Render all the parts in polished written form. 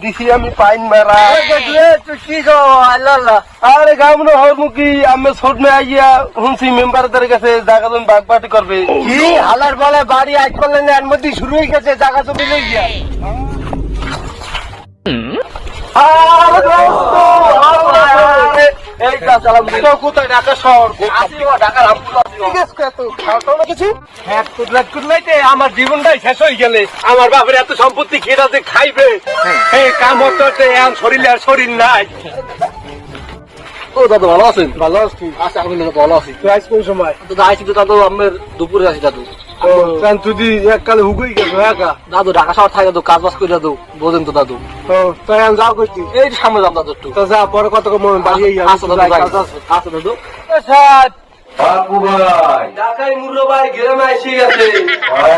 দিছি আমি পাইন মারা তুই কি গো আল্লাহ আরে গামনো হর মুখি আমি ছোট মে আইয়া হুনছি মেম্বারদের কাছে জায়গা জমি বাগবাটি করবে কি হালার বলে বাড়ি আজ করলেন এর মধ্যে শুরু হয়ে গেছে জায়গা জমি লই গিয়া এই তা চালাম কোথায় ঢাকা শহর ঢাকা কিছু আমার জীবনটাই শেষ হয়ে গেলে আমার বাপের এত সম্পত্তি খেয়ে খাইবে এই কাম হতে শরীরে আর শরীর নাই। ও দাদু ভালো আছেন? ভালো আছি। আচ্ছা আমি ভালো আছি। তুই আজ কোন সময়? দাদু আইছি তো দাদু আমার দুপুরে আছি দাদু। তুই এককালে হুগুই গেছো একা? দাদু ঢাকা শহর থাকে দাদু, কাজ বাজ করে দাদু, বোঝেন তো দাদু। তাই আমি যাও করছি এই সামনে যাম দাদু একটু। তো যা পরে কত বাড়ি আচ্ছা দাদু। বাপু ভাই ঢাকায় মুরো ভাই গ্রামে এসে গেছে।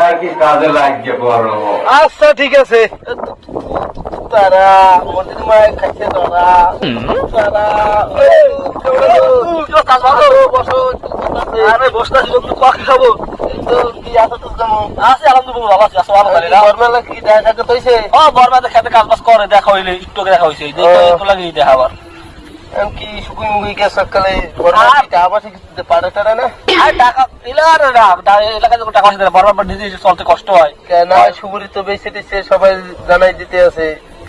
আর কি কাজে লাগছে বড়? আচ্ছা ঠিক আছে। তারা মন্দির মায় খাইছে তারা আরে বসটা ছিল পাখি খাবো কি আছে তো আছে আলহামদুলিল্লাহ ভালো আছে। বরমেলা কি দেখা হইছে? ও বরমেলা খেতে কাজ বাজ করে দেখা হইলে একটু দেখা হইছে লাগি দেখা আবার কি শুকুই মুগুই কে সকালে বরমেলা আবার দিতে পারে তারা না টাকা ইলার এলাকায় যখন টাকা দিতে বরমেলা নিজে চলতে কষ্ট হয় কেন সুগুরি তো বেশি দিচ্ছে সবাই জানাই দিতে আছে।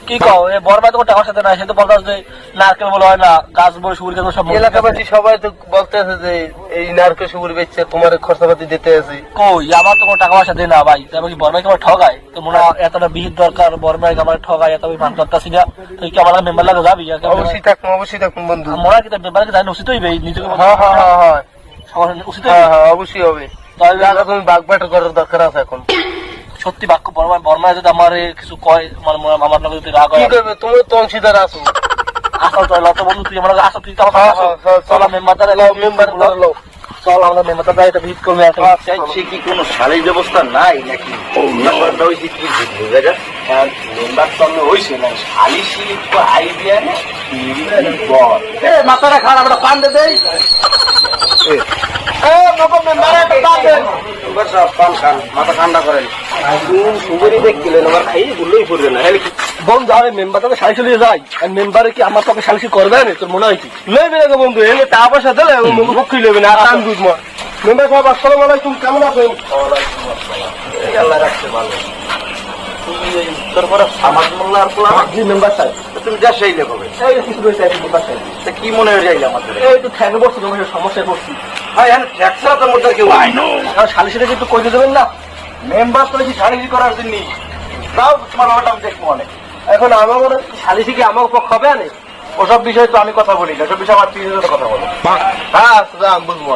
কি কও এই বরবাদ তো টাকার সাথে না সে তো বলতে যে নারকেল বলে হয় না গাছ বলে সুগুরি গাছ সব এলাকাবাসী সবাই তো বলতে আছে যে এই নারকেল সুগুরি বেচছে তোমার খরচাপাতি দিতে আছে। কই আমার তো কোনো টাকা পয়সা দেয় না ভাই, তারপর কি বরবাই আমার ঠগায়? তো মনে হয় এতটা বিহিত দরকার বরবাই আমার ঠগায় এত আমি মানতে পারতাছি না। তুই কি আমার মেম্বার লাগে যাবি? অবশ্যই থাকুন বন্ধু। মনে হয় কি মেম্বারকে জানি উচিত হইবে নিজেকে। হ্যাঁ উচিত অবশ্যই হবে। তাহলে তুমি বাগবাট করার দরকার আছে এখন। সত্যি বাক্য বর্মা যদি আমার কিছু কয় আমার লগে যদি রাগ হয় কি করবে? তুমি তো অংশীদার আছো। আসল তো লত বন্ধু তুই আমার আসল তুই আমার চল মেম্বার চল আমরা মেম্বার দ্বারা এটা ভিট করবে। সে কি কোনো সালিশ ব্যবস্থা নাই নাকি? মেম্বারটা হয়েছে কি বুঝে মেম্বার তো আমি হয়েছে না সালিশি একটু আইডিয়া নেই মাথাটা খারাপ আমরা পান দে দেই মাথা ঠান্ডা করেন সুন্দরী দেখছিলেন আমার খাই বললেই পড়বে না বন্ধু আমি মেম্বারটাকে সালিশি নিয়ে যাই আর মেম্বারে কি আমার তোকে সালিশি করবে না? তোর মনে হয় কি লইবে না বন্ধু? এনে টাকা পয়সা দিলে পক্ষই লইবে না। আর গুড মেম্বার সাহেব আসসালামু আলাইকুম, কেমন আছেন? আল্লাহ রাখছে ভালো। তারপরে সমাজ মোল্লার জি মেম্বার সাহেব তুমি যা সেই লেখবে কিছু রয়েছে মেম্বার সাহেব কি মনে হয়ে যাইলে আমাদের এই তো ঠ্যাঙ্গে বসছি তোমার সমস্যায় পড়ছি। হ্যাঁ ট্যাক্সরা তো মধ্যে কেউ সালিশিটা একটু কইতে দেবেন না? মেম্বার তো সালিশি করার জন্য তাও তোমার ব্যাপারটা আমি দেখবো অনেক। এখন আমার মনে সালিশি কি আমার পক্ষ হবে না? ওসব বিষয়ে তো আমি কথা বলি না, ওসব বিষয়ে আমার প্রিয় কথা বলো। হ্যাঁ বুঝবো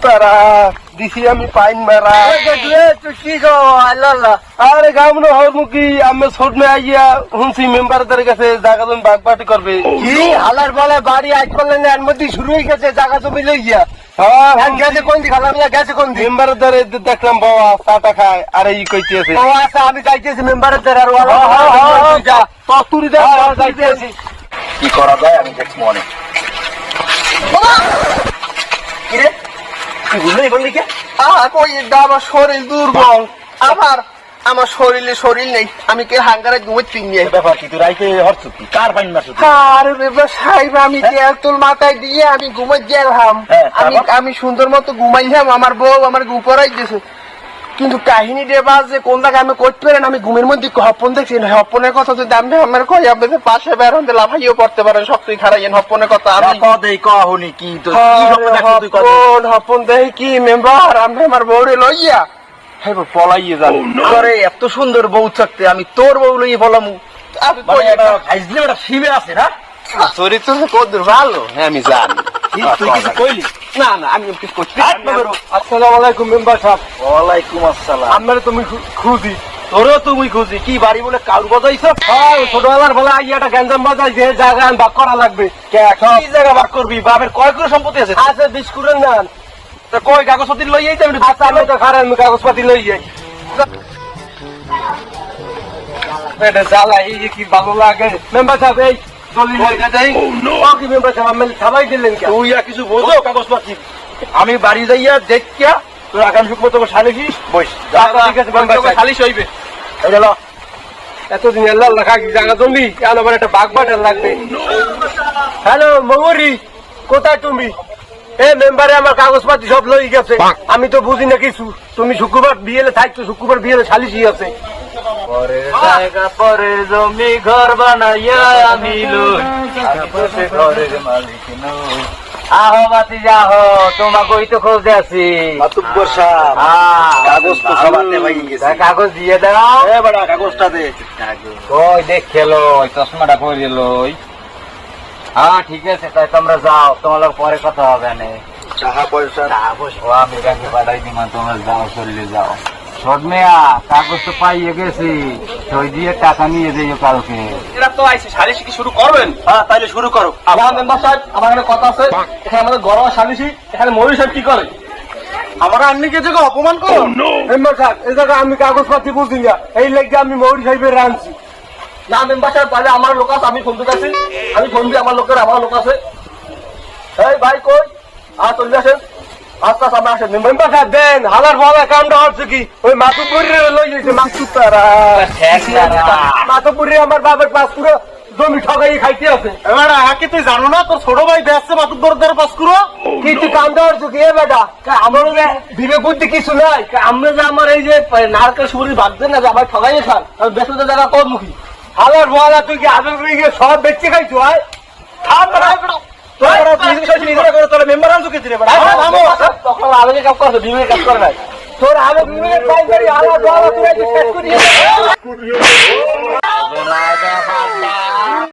তারা দিছি আমি পাইন মারা তুই কি গো আল্লাহ আরে গামনো হর মুখি আমি ছোট মে আইয়া হুনছি মেম্বারদের কাছে জায়গা জমি বাগবাটি করবে কি হালার বলে বাড়ি আজ করলেন এর মধ্যে শুরু হয়ে গেছে জায়গা জমি লই গিয়া গেছে কোন দিক হালার গেছে কোন দিক? মেম্বারের দ্বারে দেখলাম বাবা চাটা খায় আর এই কইতেছে ও আচ্ছা আমি যাইতেছি মেম্বারের দ্বারা আর তুই যাইতেছি কি করা যায় আমি দেখবো অনেক। কিরে তুই বুঝলি এখন দিকে আমার শরীর দুর্বল, আমার শরীরে শরীর নেই, আমি কে হাঙ্গারে ঘুমোচ্ছি নিয়ে ব্যাপার কি তুই রাইতে হচ্ছ কি কার পাইন মারছ? আরে সাহেব আমি তেল মাথায় দিয়ে আমি ঘুমোই গেলাম। আমি সুন্দর মতো ঘুমাইলাম, আমার বউ আমার ঘুম পড়াই দিয়েছে। কিন্তু কাহিনী দেবা যে কোন জায়গায় আমি করতে পারেন আমি ঘুমের মধ্যে হপন দেখছি না। হপনের কথা যদি আপনি আমার কই আপনাদের পাশে বেরোন লাভাইও পড়তে পারেন সবকিছু খারাইয়েন হপনের কথা কহুনি কি হপন দেই কি মেম্বার আমি আমার বউরে লইয়া পলাইয়ে যাবো করে এত সুন্দর বউ থাকতে আমি তোর বউ লইয়ে পলামু? শিবে আছে না চরিত্র কদ্দুর ভালো। হ্যাঁ আমি জানি তুই কিছু কইলি না না আমি কিছু করছি। আসসালামু আলাইকুম মেম্বার সাহেব। ওয়ালাইকুম আসসালাম। আপনারা তুমি খুঁজি তোরও তুমি খুঁজি কি বাড়ি বলে কাউর বাজাইছ? ছোটবেলার বলে আইয়াটা গ্যাঞ্জাম বাজাই যে জায়গা ভাগ করা লাগবে। কি জায়গা ভাগ করবি? বাপের কয় করে সম্পত্তি আছে? আছে 20 করে নেন। তা কই কাগজপত্র লই যাইতে? আচ্ছা আমি তো খারাপ কাগজপাতি লই যাই। এটা জ্বালা এই যে কি ভালো লাগে মেম্বার সাহেব। এই তুই আর কিছু বোঝো কাগজপত্র? আমি বাড়ি যাইয়া দেখিয়া তোর আগামী শুক্রবার তোকে সালিশি বইস। ঠিক আছে সালিশ হইবে। এতদিন আল্লাহ লেখা জায়গা জমি কেন আমার একটা বাঘ বাটার লাগবে। হ্যালো মঙ্গরি, কোথায় তুমি? এ মেম্বারে আমার কাগজপাতি সব লই গেছে, আমি তো বুঝি না কিছু। তুমি শুক্রবার বিয়েলে থাকছো, শুক্রবার বিয়েলে সালিশি আছে। পরের জায়গা পরের জমি ঘর বানাইয়া আমি লই, আশেপাশে ঘরের মালিক নই। আহো বাতি যাহো, তোমাকে ওই তো খোঁজে আছি। মাতুব্বর সাহেব, কাগজ তো সবাতে ভাই গেছে। কাগজ দিয়ে দাও। এ বড়া কাগজটা দে। ওই দেখে লই, চশমাটা পরে লই। হ্যাঁ ঠিক আছে, তাই তোমরা যাও, তোমার লোক পরে কথা হবে না। টাকা পয়সা ও আমি ব্যাংকে পাঠাই দিমা, তোমরা যাও, চলে যাও। শোধ মেয়া, কাগজ তো পাইয়ে গেছি, সই দিয়ে টাকা নিয়ে যাইও কালকে। এরা তো আইছে, সালিশি কি শুরু করবেন? হ্যাঁ তাইলে শুরু করো। আমার মেম্বার সাহেব, আমার এখানে কথা আছে। এখানে আমাদের গরম সালিশি, এখানে মৌলী সাহেব কি করে? আমার আন্নিকে জায়গা অপমান করো। মেম্বার সাহেব, এই জায়গা আমি কাগজপাতি বুঝি না, এই লেগে আমি মৌরি সাহেবের রাঁধছি। না মেম্বার সাহেব, তাহলে আমার লোক আছে, আমি ফোন দিতে আছি। আমি ফোন দিই আমার লোকের, আমার লোক আছে। এই ভাই কই? চলে আসেন, আস্তে আস্তে আমরা আসেন। মেম্বার সাহেব দেন, হালার বল অ্যাকাউন্টটা হচ্ছে কি ওই মাতুপুরের লই গেছে। মাতুতারা মাতুপুরে আমার বাবার পাঁচ পুরো জমি ঠগাই খাইতে আছে। এবার আগে তুই জানো না তোর ছোট ভাই দেখছে মাতুব্বরদের পাস করো। কি তুই কাম দেওয়ার চুকি এ বেটা? আমারও যে বিবেক বুদ্ধি কিছু নাই। আমরা যে আমার এই যে নারকেল সুরি ভাবছেন না যে আমার ঠগাইয়ে খান, আমি বেসতে জায়গা তোর মুখী। হালার বলা তুই কি আদর করে গিয়ে সব বেচে খাইছো? হয় মেম্বার আনছো কে দিলে তখন আলোকে কাজ করছে, বিবেক কাজ করে নাই। তোর আলো বিবেক পাই করি হালার বলা তুই শেষ করিয়ে